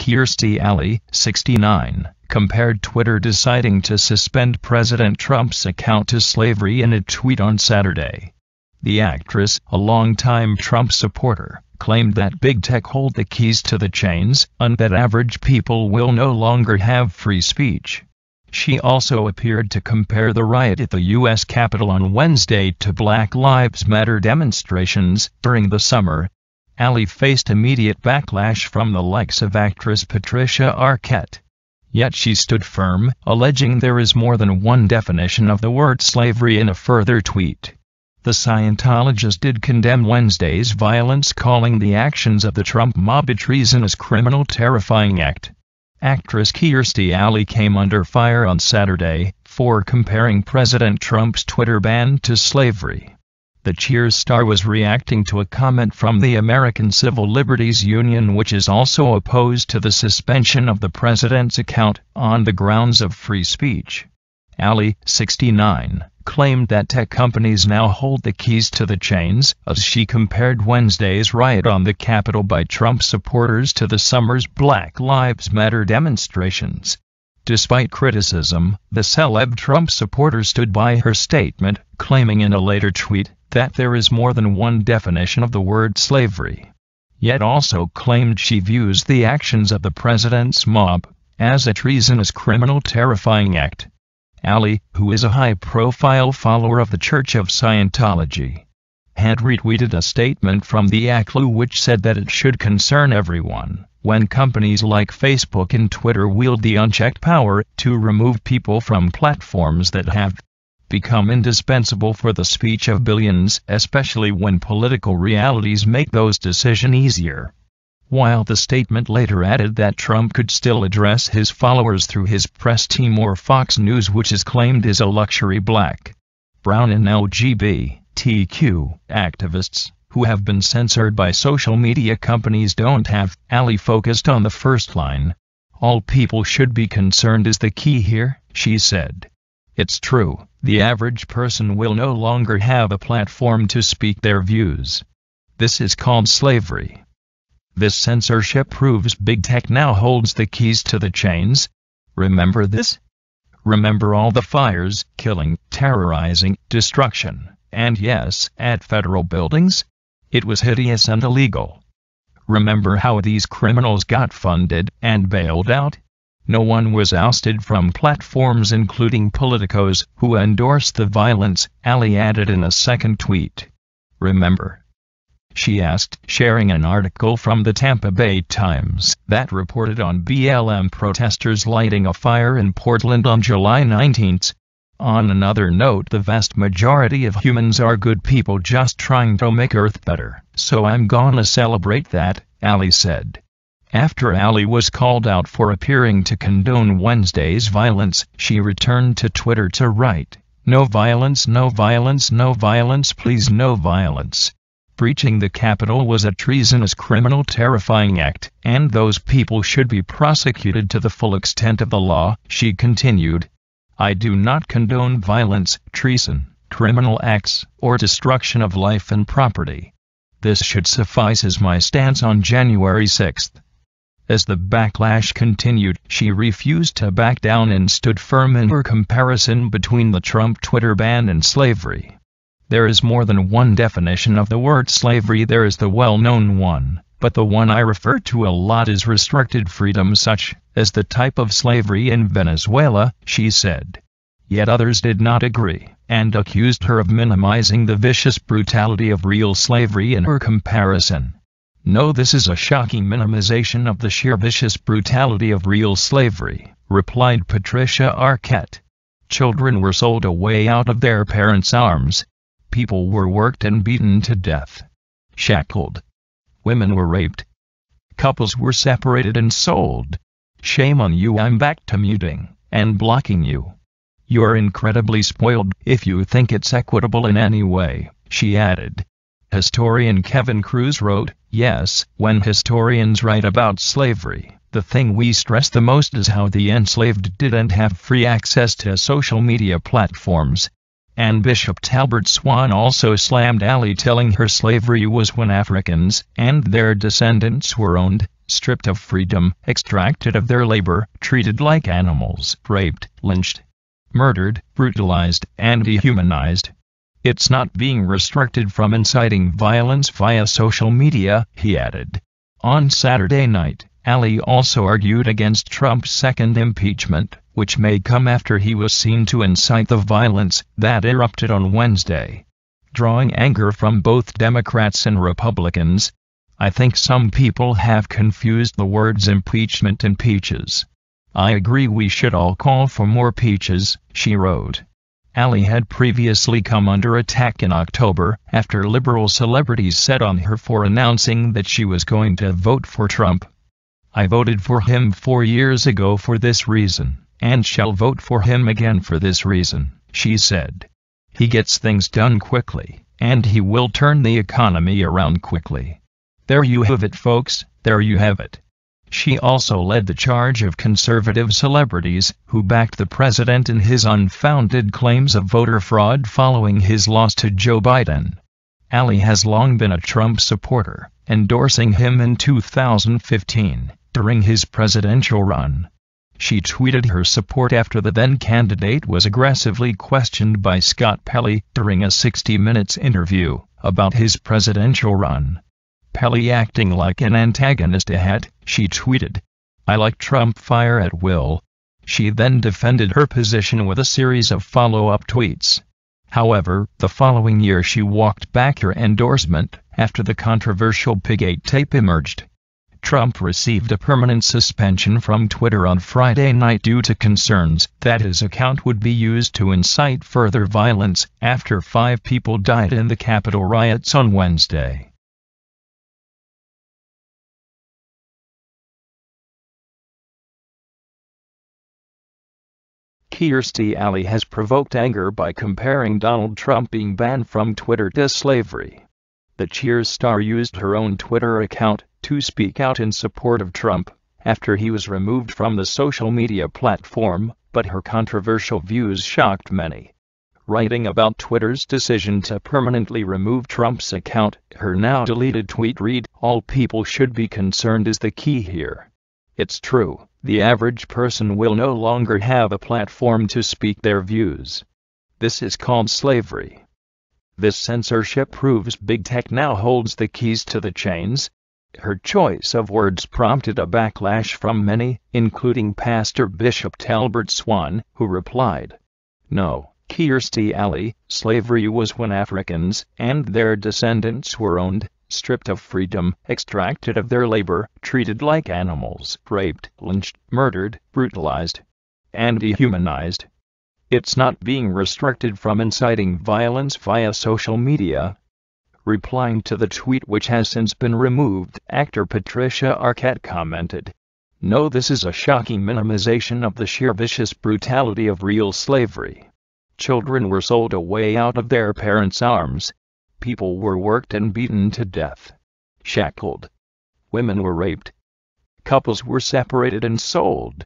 Kirstie Alley, 69, compared Twitter deciding to suspend President Trump's account to slavery in a tweet on Saturday. The actress, a longtime Trump supporter, claimed that big tech hold the keys to the chains and that average people will no longer have free speech. She also appeared to compare the riot at the U.S. Capitol on Wednesday to Black Lives Matter demonstrations during the summer. Alley faced immediate backlash from the likes of actress Patricia Arquette. Yet she stood firm, alleging there is more than one definition of the word slavery in a further tweet. The Scientologist did condemn Wednesday's violence, calling the actions of the Trump mob a treasonous, criminal, terrifying act. Actress Kirstie Alley came under fire on Saturday for comparing President Trump's Twitter ban to slavery. The Cheers star was reacting to a comment from the American Civil Liberties Union, which is also opposed to the suspension of the president's account on the grounds of free speech. Alley, 69, claimed that tech companies now hold the keys to the chains, as she compared Wednesday's riot on the Capitol by Trump supporters to the summer's Black Lives Matter demonstrations. Despite criticism, the celeb Trump supporter stood by her statement, claiming in a later tweet that there is more than one definition of the word slavery. Yet also claimed she views the actions of the president's mob as a treasonous, criminal, terrifying act. Alley, who is a high-profile follower of the Church of Scientology, had retweeted a statement from the ACLU which said that it should concern everyone when companies like Facebook and Twitter wield the unchecked power to remove people from platforms that have become indispensable for the speech of billions, especially when political realities make those decisions easier. While the statement later added that Trump could still address his followers through his press team or Fox News, which is claimed is a luxury black, brown and LGBTQ activists who have been censored by social media companies don't have. Alley focused on the first line. All people should be concerned is the key here, she said. It's true, the average person will no longer have a platform to speak their views. This is called slavery. This censorship proves big tech now holds the keys to the chains. Remember this? Remember all the fires, killing, terrorizing, destruction, and yes, at federal buildings? It was hideous and illegal. Remember how these criminals got funded and bailed out? No one was ousted from platforms, including politicos who endorsed the violence, Alley added in a second tweet. Remember? She asked, sharing an article from the Tampa Bay Times that reported on BLM protesters lighting a fire in Portland on July 19. On another note, the vast majority of humans are good people just trying to make Earth better, so I'm gonna celebrate that, Alley said. After Alley was called out for appearing to condone Wednesday's violence, she returned to Twitter to write, "No violence, no violence, no violence, please no violence. Breaching the Capitol was a treasonous, criminal, terrifying act, and those people should be prosecuted to the full extent of the law," she continued. "I do not condone violence, treason, criminal acts, or destruction of life and property. This should suffice as my stance on January 6. As the backlash continued, she refused to back down and stood firm in her comparison between the Trump Twitter ban and slavery. There is more than one definition of the word slavery. There is the well-known one, but the one I refer to a lot is restricted freedom, such as the type of slavery in Venezuela, she said. Yet others did not agree, and accused her of minimizing the vicious brutality of real slavery in her comparison. "No, this is a shocking minimization of the sheer vicious brutality of real slavery," replied Patricia Arquette. "Children were sold away out of their parents' arms. People were worked and beaten to death. Shackled. Women were raped. Couples were separated and sold. Shame on you. I'm back to muting and blocking you. You're incredibly spoiled if you think it's equitable in any way," she added. Historian Kevin Cruz wrote, "Yes, when historians write about slavery, the thing we stress the most is how the enslaved didn't have free access to social media platforms. And Bishop Talbert Swan also slammed Alley, telling her slavery was when Africans and their descendants were owned, stripped of freedom, extracted of their labor, treated like animals, raped, lynched, murdered, brutalized, and dehumanized. It's not being restricted from inciting violence via social media, he added. On Saturday night, Alley also argued against Trump's second impeachment, which may come after he was seen to incite the violence that erupted on Wednesday, drawing anger from both Democrats and Republicans. I think some people have confused the words impeachment and peaches. I agree we should all call for more peaches, she wrote. Alley had previously come under attack in October after liberal celebrities set on her for announcing that she was going to vote for Trump. I voted for him 4 years ago for this reason, and shall vote for him again for this reason, she said. He gets things done quickly, and he will turn the economy around quickly. There you have it, folks, there you have it. She also led the charge of conservative celebrities who backed the president in his unfounded claims of voter fraud following his loss to Joe Biden. Alley has long been a Trump supporter, endorsing him in 2015, during his presidential run. She tweeted her support after the then-candidate was aggressively questioned by Scott Pelley during a 60 Minutes interview about his presidential run. Pelley, acting like an antagonist, she tweeted, "I like Trump, fire at will." She then defended her position with a series of follow-up tweets. However, the following year she walked back her endorsement after the controversial Piggate tape emerged. Trump received a permanent suspension from Twitter on Friday night due to concerns that his account would be used to incite further violence after 5 people died in the Capitol riots on Wednesday. Kirstie Alley has provoked anger by comparing Donald Trump being banned from Twitter to slavery. The Cheers star used her own Twitter account to speak out in support of Trump after he was removed from the social media platform, but her controversial views shocked many. Writing about Twitter's decision to permanently remove Trump's account, her now deleted tweet read, "All people should be concerned is the key here. It's true, the average person will no longer have a platform to speak their views. This is called slavery. This censorship proves big tech now holds the keys to the chains." Her choice of words prompted a backlash from many, including Pastor Bishop Talbert Swan, who replied, "No, Kirstie Alley, slavery was when Africans and their descendants were owned, stripped of freedom, extracted of their labor, treated like animals, raped, lynched, murdered, brutalized, and dehumanized. It's not being restricted from inciting violence via social media." Replying to the tweet, which has since been removed, actor Patricia Arquette commented, "No, this is a shocking minimization of the sheer vicious brutality of real slavery. Children were sold away out of their parents' arms. People were worked and beaten to death. Shackled. Women were raped. Couples were separated and sold.